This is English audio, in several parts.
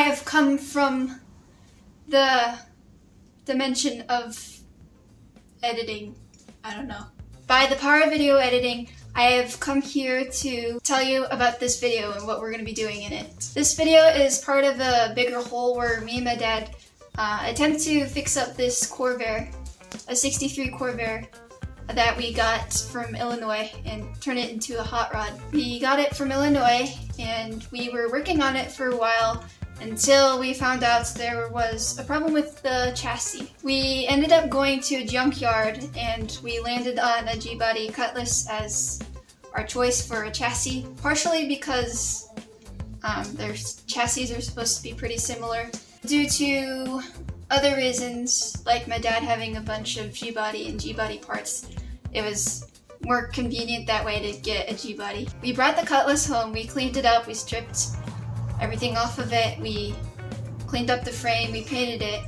I have come from the dimension of editing. I don't know. By the power of video editing, I have come here to tell you about this video and what we're going to be doing in it. This video is part of a bigger whole where me and my dad attempt to fix up this Corvair, a 63 Corvair that we got from Illinois, and turn it into a hot rod. We got it from Illinois and we were working on it for a while until we found out there was a problem with the chassis. We ended up going to a junkyard and we landed on a G-body Cutlass as our choice for a chassis, partially because their chassis are supposed to be pretty similar. Due to other reasons, like my dad having a bunch of G-body and G-body parts, it was more convenient that way to get a G-body. We brought the Cutlass home, we cleaned it up, we stripped everything off of it, we cleaned up the frame, we painted it,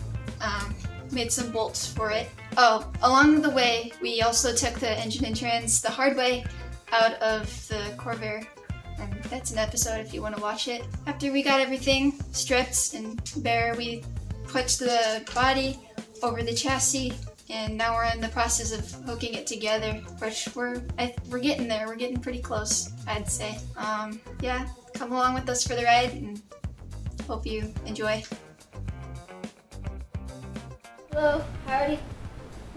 made some bolts for it. Oh, along the way, we also took the engine and trans the hard way out of the Corvair, and that's an episode if you want to watch it. After we got everything stripped and bare, we put the body over the chassis, and now we're in the process of hooking it together, which we're getting there. We're getting pretty close, I'd say. Yeah, come along with us for the ride, and hope you enjoy. Hello, howdy.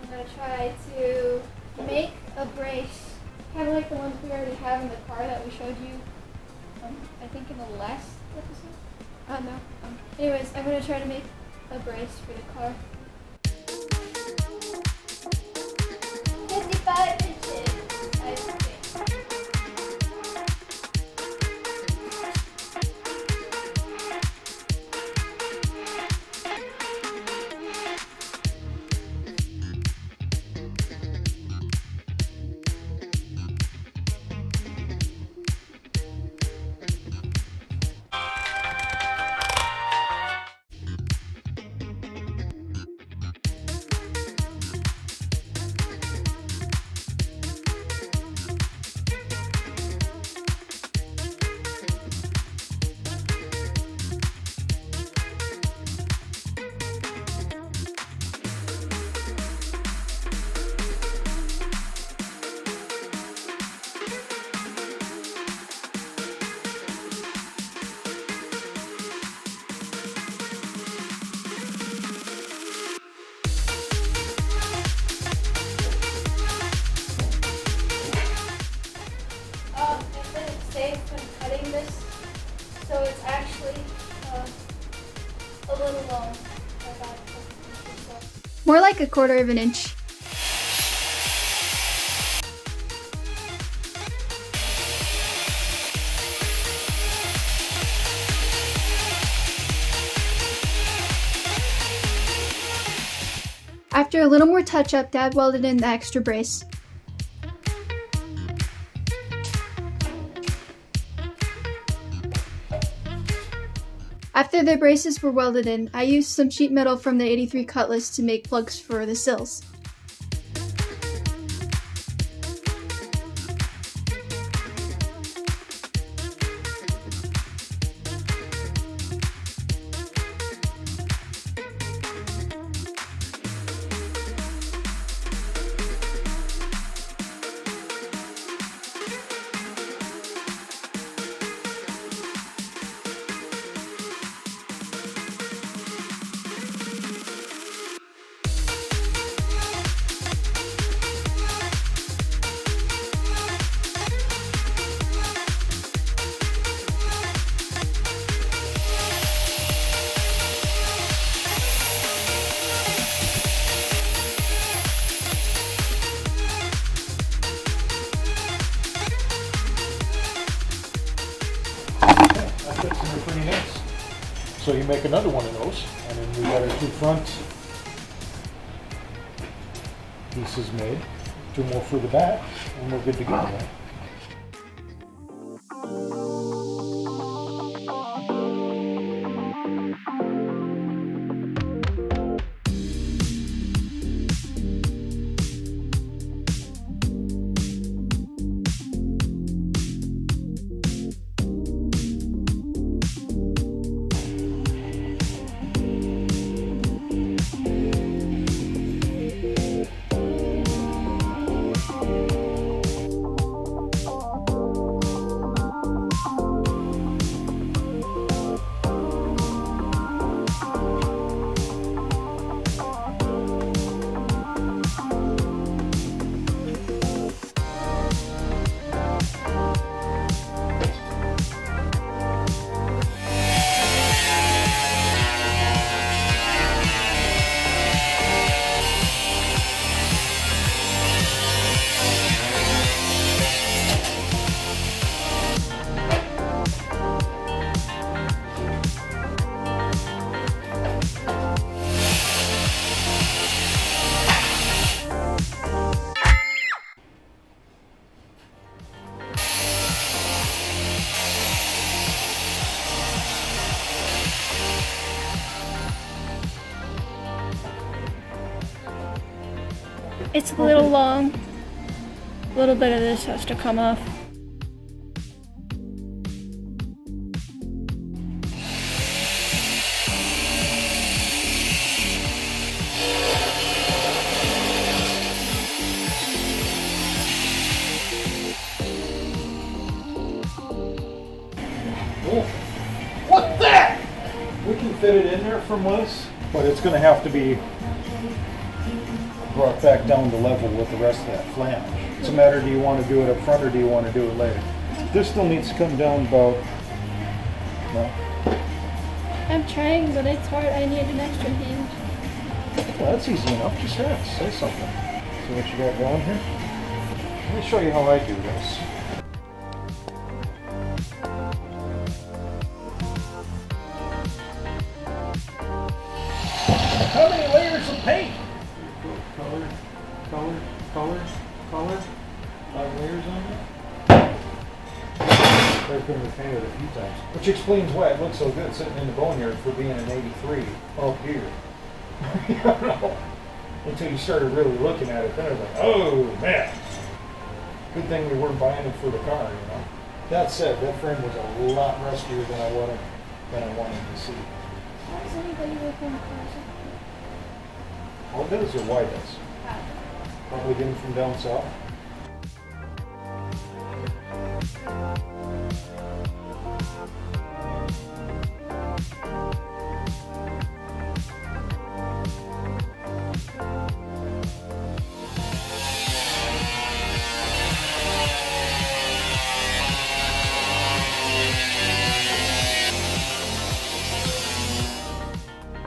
I'm gonna try to make a brace, kind of like the ones we already have in the car that we showed you, I think in the last episode? Oh no. Anyways, I'm gonna try to make a brace for the car. 55 inches, I think. From cutting this, so it's actually a little long, about a inch or so. More like a quarter of an inch. After a little more touch-up, Dad welded in the extra brace. After the braces were welded in, I used some sheet metal from the 83 Cutlass to make plugs for the sills. Fits in there pretty nice. So you make another one of those, and then we got our two front pieces made, two more for the back, and we're good to go, right? It's a little long. A little bit of this has to come off. What the? We can fit it in there from this, but it's going to have to be brought back down to level with the rest of that flange. It's a matter, do you want to do it up front or do you want to do it later? This still needs to come down about, no? I'm trying, but it's hard. I need an extra hinge. Well, that's easy enough. Just say something. See what you got going here? Let me show you how I do this. How many layers of paint? Color, color, color, color. 5 layers on it. They've been repainted a few times. Which explains why it looks so good sitting in the boneyard for being an 83 up here. You know, until you started really looking at it, then it's like, oh man. Good thing we weren't buying it for the car, you know. That said, that frame was a lot rustier than I wanted to see. Why does anybody work on cars? All it does or why does? Probably getting from down south.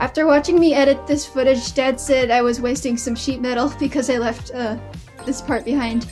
After watching me edit this footage, Dad said I was wasting some sheet metal because I left this part behind.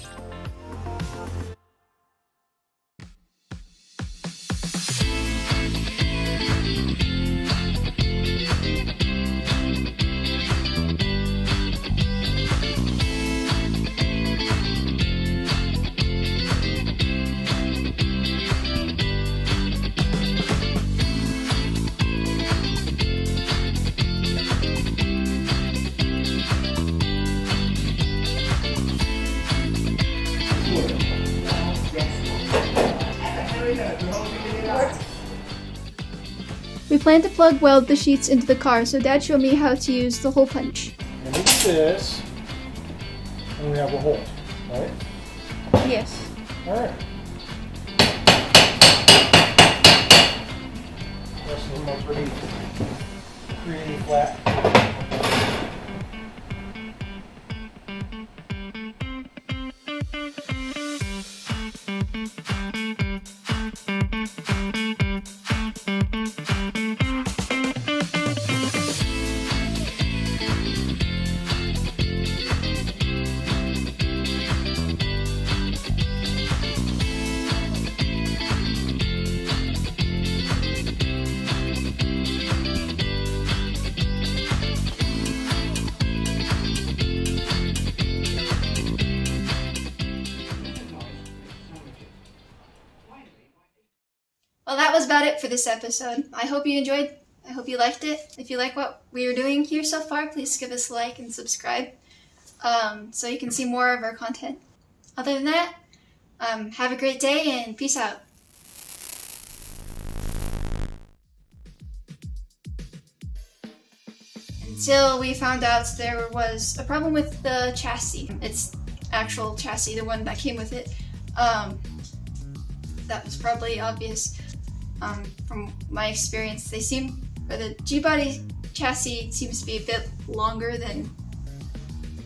We plan to plug weld the sheets into the car, so Dad showed me how to use the hole punch. And we do this, and we have a hole, right? Yes. Alright. Rest of them are pretty flat. Well, that was about it for this episode. I hope you enjoyed. I hope you liked it. If you like what we are doing here so far, please give us a like and subscribe so you can see more of our content. Other than that, have a great day and peace out. Until we found out there was a problem with the chassis. Its actual chassis, the one that came with it. That was probably obvious. From my experience, the G-body chassis seems to be a bit longer than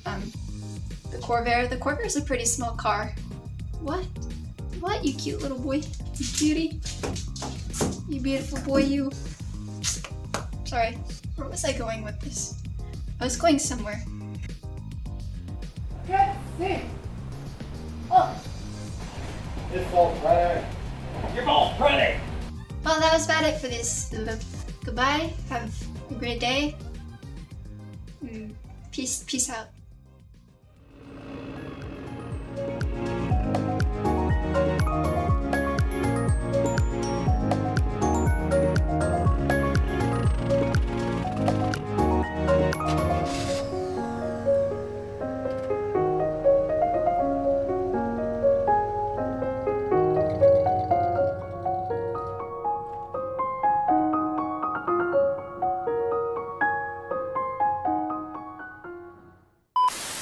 the Corvair. The Corvair is a pretty small car. What? What, you cute little boy? You cutie? You beautiful boy, you. Sorry, where was I going with this? I was going somewhere. Oh! It falls right. You're both pretty! Well, that was about it for this. Goodbye. Have a great day. Peace out.